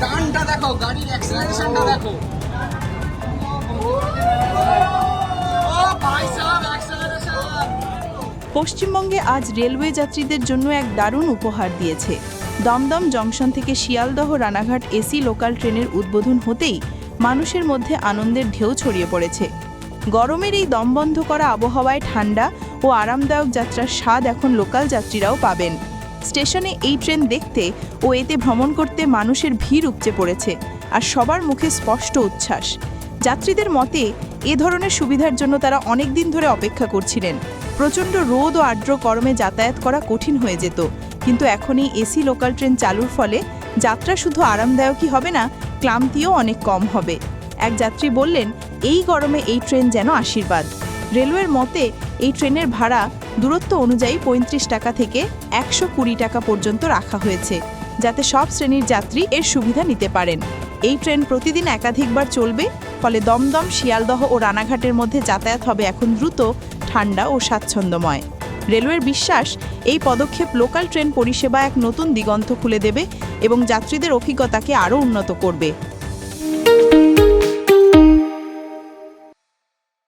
টানটা দেখো, গাড়ির অ্যাক্সেলারেশনটা দেখো। ও ভাই সাহেব, অ্যাক্সেলারেশন! পশ্চিমবঙ্গে আজ রেলওয়ে যাত্রীদের জন্য এক দারুণ উপহার দিয়েছে। দমদম জংশন থেকে শিয়ালদহ রানাঘাট এসি লোকাল ট্রেনের উদ্বোধন হতেই মানুষের মধ্যে আনন্দের ঢেউ ছড়িয়ে পড়েছে। গরমের এই দমবন্ধ করা আবহাওয়ায় ঠান্ডা ও আরামদায়ক যাত্রার স্বাদ এখন লোকাল যাত্রীরাও পাবেন। স্টেশনে এই ট্রেন দেখতে ও এতে ভ্রমণ করতে মানুষের ভিড় উপচে পড়েছে, আর সবার মুখে স্পষ্ট উচ্ছ্বাস। যাত্রীদের মতে এ ধরনের সুবিধার জন্য তারা অনেক দিন ধরে অপেক্ষা করছিলেন। প্রচণ্ড রোদ ও আর্দ্র গরমে যাতায়াত করা কঠিন হয়ে যেত, কিন্তু এখন এই এসি লোকাল ট্রেন চালুর ফলে যাত্রা শুধু আরামদায়কই হবে না, ক্লান্তিও অনেক কম হবে। এক যাত্রী বললেন, এই গরমে এই ট্রেন যেন আশীর্বাদ। রেলওয়ের মতে এই ট্রেনের ভাড়া দূরত্ব অনুযায়ী ৩৫ টাকা থেকে ১২০ টাকা পর্যন্ত রাখা হয়েছে, যাতে সব শ্রেণীর যাত্রী এর সুবিধা নিতে পারেন। এই ট্রেন প্রতিদিন একাধিকবার চলবে, ফলে দমদম, শিয়ালদহ ও রানাঘাটের মধ্যে যাতায়াত হবে এখন দ্রুত, ঠান্ডা ও স্বাচ্ছন্দ্যময়। রেলওয়ের বিশ্বাস, এই পদক্ষেপ লোকাল ট্রেন পরিষেবা এক নতুন দিগন্ত খুলে দেবে এবং যাত্রীদের অভিজ্ঞতাকে আরও উন্নত করবে।